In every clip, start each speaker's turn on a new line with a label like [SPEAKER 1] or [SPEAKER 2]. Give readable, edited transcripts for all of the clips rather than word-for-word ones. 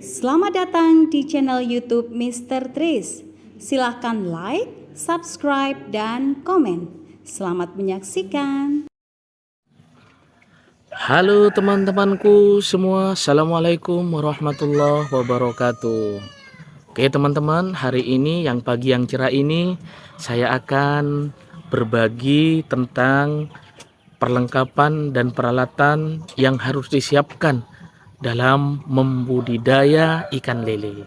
[SPEAKER 1] Selamat datang di channel YouTube Mr. Tris. Silahkan like, subscribe, dan komen. Selamat menyaksikan.
[SPEAKER 2] Halo teman-temanku semua, Assalamualaikum warahmatullahi wabarakatuh. Oke teman-teman, hari ini yang pagi yang cerah ini saya akan berbagi tentang perlengkapan dan peralatan yang harus disiapkan dalam membudidaya ikan lele.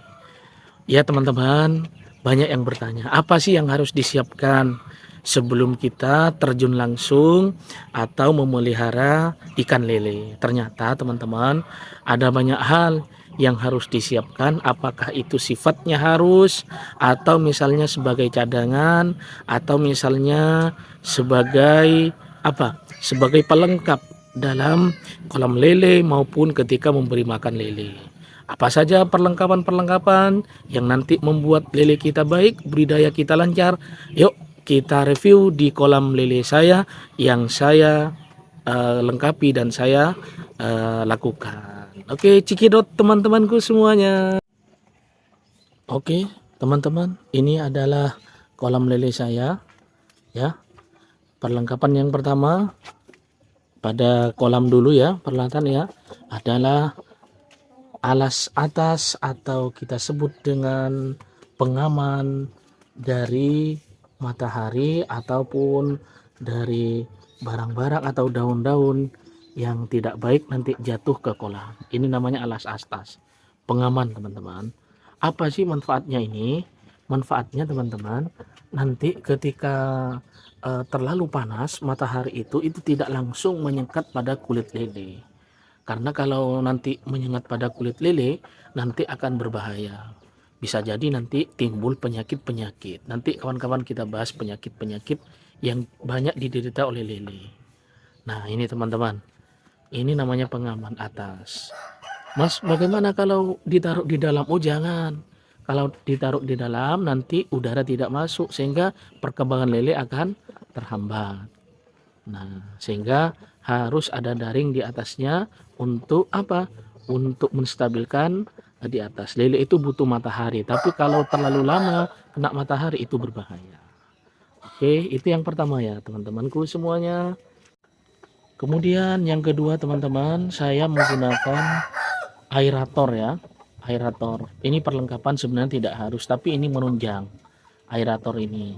[SPEAKER 2] Ya teman-teman, banyak yang bertanya, apa sih yang harus disiapkan sebelum kita terjun langsung atau memelihara ikan lele? Ternyata teman-teman, ada banyak hal yang harus disiapkan, apakah itu sifatnya harus atau misalnya sebagai cadangan atau misalnya sebagai apa? Sebagai pelengkap dalam kolam lele maupun ketika memberi makan lele. Apa saja perlengkapan-perlengkapan yang nanti membuat lele kita baik, budidaya kita lancar? Yuk kita review di kolam lele saya yang saya lengkapi dan saya lakukan. Oke, cikidot teman-temanku semuanya. Oke, teman-teman, ini adalah kolam lele saya ya. Perlengkapan yang pertama pada kolam dulu ya, peralatan ya, adalah alas atas atau kita sebut dengan pengaman dari matahari ataupun dari barang-barang atau daun-daun yang tidak baik nanti jatuh ke kolam. Ini namanya alas atas, pengaman teman-teman. Apa sih manfaatnya ini? Manfaatnya teman-teman, nanti ketika terlalu panas matahari itu tidak langsung menyekat pada kulit lele. Karena kalau nanti menyengat pada kulit lele, nanti akan berbahaya. Bisa jadi nanti timbul penyakit-penyakit. Nanti kawan-kawan kita bahas penyakit-penyakit yang banyak diderita oleh lele. Nah ini teman-teman, ini namanya pengaman atas. Mas, bagaimana kalau ditaruh di dalam? Oh jangan. Kalau ditaruh di dalam nanti udara tidak masuk sehingga perkembangan lele akan terhambat. Nah, sehingga harus ada daring di atasnya untuk apa? Untuk menstabilkan di atas. Lele itu butuh matahari, tapi kalau terlalu lama kena matahari itu berbahaya. Oke, itu yang pertama ya, teman-temanku semuanya. Kemudian yang kedua, teman-teman, saya menggunakan aerator ya. Aerator. Ini perlengkapan sebenarnya tidak harus, tapi ini menunjang aerator ini.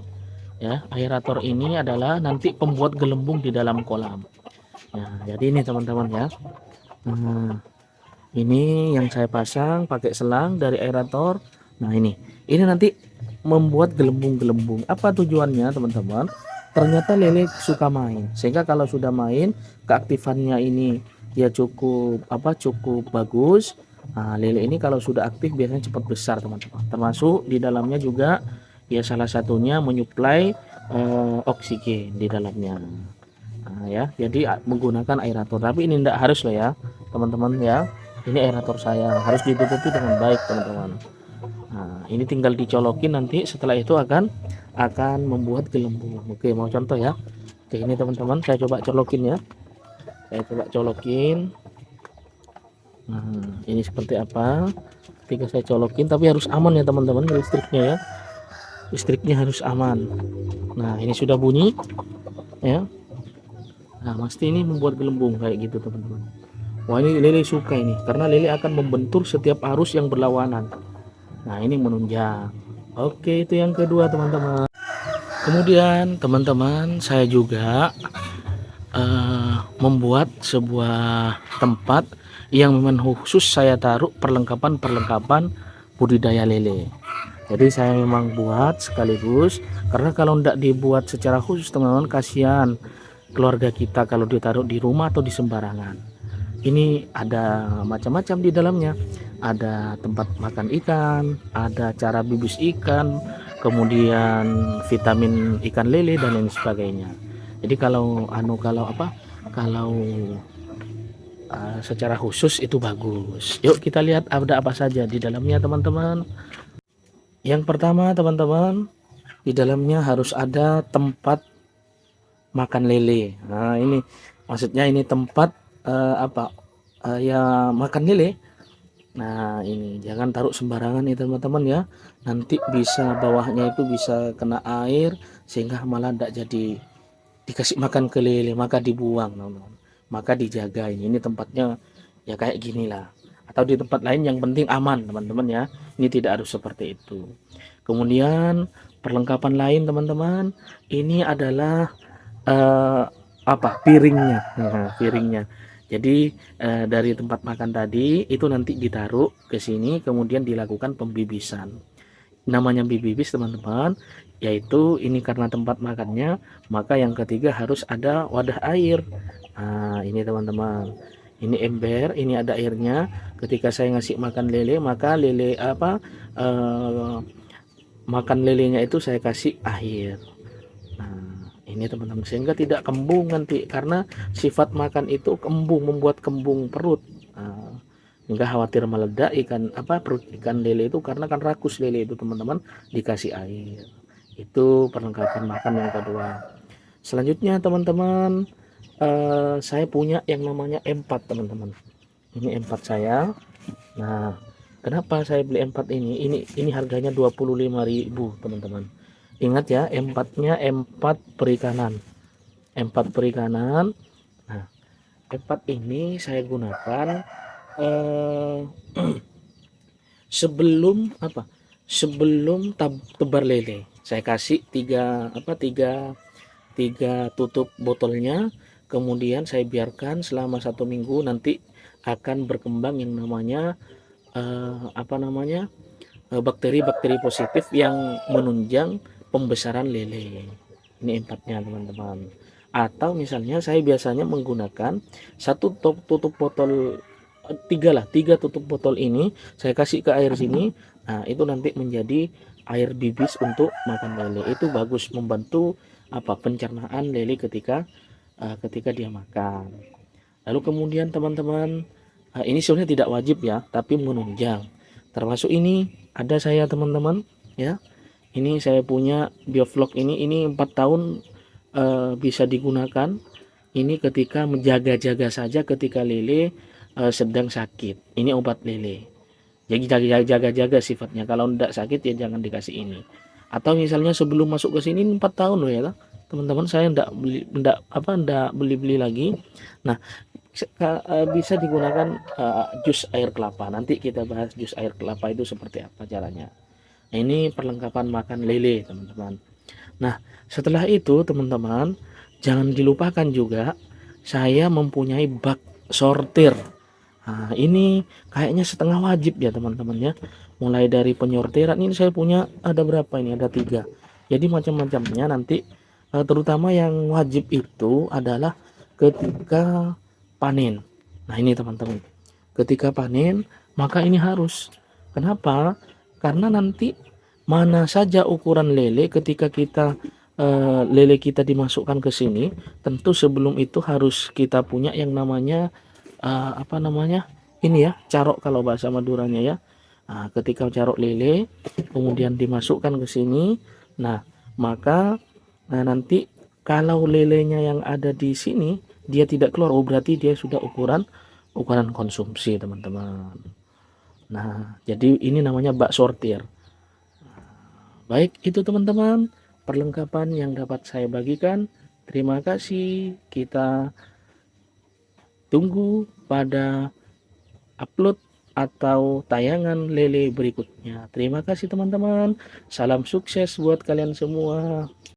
[SPEAKER 2] Ya, aerator ini adalah nanti pembuat gelembung di dalam kolam. Nah, jadi ini teman-teman ya. Nah, ini yang saya pasang pakai selang dari aerator. Nah, ini nanti membuat gelembung-gelembung. Apa tujuannya, teman-teman? Ternyata lele suka main. Sehingga kalau sudah main, keaktifannya ini ya cukup bagus. Nah, lele ini kalau sudah aktif biasanya cepat besar, teman-teman. Termasuk di dalamnya juga ya salah satunya menyuplai oksigen di dalamnya. Nah, ya, jadi menggunakan aerator. Tapi ini tidak harus loh ya, teman-teman ya. Ini aerator saya harus ditutupi dengan baik, teman-teman. Nah, ini tinggal dicolokin nanti setelah itu akan membuat gelembung. Oke, mau contoh ya. Oke, ini teman-teman saya coba colokin ya. Saya coba colokin. Nah, ini seperti apa? Ketika saya colokin, tapi harus aman ya teman-teman listriknya ya. Listriknya harus aman. Nah, ini sudah bunyi ya. Nah, pasti ini membuat gelembung kayak gitu teman-teman. Wah, ini lele suka ini karena lele akan membentur setiap arus yang berlawanan. Nah, ini menunjang. Oke, itu yang kedua teman-teman. Kemudian teman-teman saya juga membuat sebuah tempat yang memang khusus saya taruh perlengkapan budidaya lele. Jadi saya memang buat sekaligus karena kalau tidak dibuat secara khusus teman-teman kasihan keluarga kita kalau ditaruh di rumah atau di sembarangan. Ini ada macam-macam di dalamnya. Ada tempat makan ikan, ada cara bibis ikan, kemudian vitamin ikan lele dan lain sebagainya. Jadi kalau secara khusus itu bagus. Yuk kita lihat ada apa saja di dalamnya teman-teman. Yang pertama teman-teman, di dalamnya harus ada tempat makan lele. Nah, ini maksudnya ini tempat ya makan lele Nah, ini jangan taruh sembarangan ya teman-teman ya. Nanti bisa bawahnya itu bisa kena air sehingga malah tidak jadi dikasih makan ke lele, maka dibuang teman-teman. Maka dijaga ini tempatnya ya kayak gini lah. Atau di tempat lain yang penting aman teman-teman ya. Ini tidak harus seperti itu. Kemudian perlengkapan lain teman-teman, ini adalah piringnya. Nah, piringnya. Jadi dari tempat makan tadi itu nanti ditaruh ke sini, kemudian dilakukan pembibisan. Namanya bibis teman-teman, yaitu ini karena tempat makannya, maka yang ketiga harus ada wadah air. Nah, ini teman-teman. Ini ember, ini ada airnya. Ketika saya ngasih makan lele, maka lele makan lelenya itu saya kasih air. Nah, ini teman-teman, sehingga tidak kembung nanti, karena sifat makan itu kembung, membuat kembung perut. Nah, hingga khawatir meledak perut ikan lele itu, karena kan rakus lele itu teman-teman, dikasih air. Itu perlengkapan makan yang kedua. Selanjutnya teman-teman, saya punya yang namanya empat teman-teman. Ini empat saya. Nah, kenapa saya beli empat ini? Ini harganya 25.000 teman-teman. Ingat ya, empatnya empat perikanan. Empat perikanan. Nah, empat ini saya gunakan sebelum tebar lele. Saya kasih tiga tutup botolnya, kemudian saya biarkan selama 1 minggu, nanti akan berkembang yang namanya bakteri-bakteri positif yang menunjang pembesaran lele. Ini empatnya teman-teman. Atau misalnya saya biasanya menggunakan satu tutup botol, tiga tutup botol ini saya kasih ke air sini. Nah, itu nanti menjadi air bibis untuk makan lele. Itu bagus, membantu pencernaan lele ketika dia makan. Lalu kemudian teman-teman, ini sebenarnya tidak wajib ya, tapi menunjang. Termasuk ini ada saya teman-teman ya. Ini saya punya bioflok ini 4 tahun bisa digunakan. Ini ketika menjaga-jaga saja ketika lele sedang sakit. Ini obat lele. Jadi jaga-jaga sifatnya. Kalau tidak sakit ya jangan dikasih ini. Atau misalnya sebelum masuk ke sini 4 tahun loh ya teman-teman, saya tidak beli lagi. Nah, bisa digunakan jus air kelapa. Nanti kita bahas jus air kelapa itu seperti apa caranya. Nah, ini perlengkapan makan lele teman-teman. Nah, setelah itu teman-teman, jangan dilupakan juga saya mempunyai bak sortir. Nah, ini kayaknya setengah wajib ya teman-teman ya. Mulai dari penyortiran ini saya punya ada berapa ini? Ada 3. Jadi macam-macamnya nanti, terutama yang wajib itu adalah ketika panen. Nah, ini teman-teman. Ketika panen, maka ini harus. Kenapa? Karena nanti mana saja ukuran lele ketika lele kita dimasukkan ke sini, tentu sebelum itu harus kita punya yang namanya ini ya, carok kalau bahasa Maduranya ya. Nah, ketika carok lele kemudian dimasukkan ke sini, nah maka nanti kalau lelenya yang ada di sini dia tidak keluar, berarti dia sudah ukuran konsumsi teman-teman. Nah, jadi ini namanya bak sortir. Baik, itu teman-teman perlengkapan yang dapat saya bagikan. Terima kasih. Kita tunggu pada upload atau tayangan lele berikutnya. Terima kasih teman-teman. Salam sukses buat kalian semua.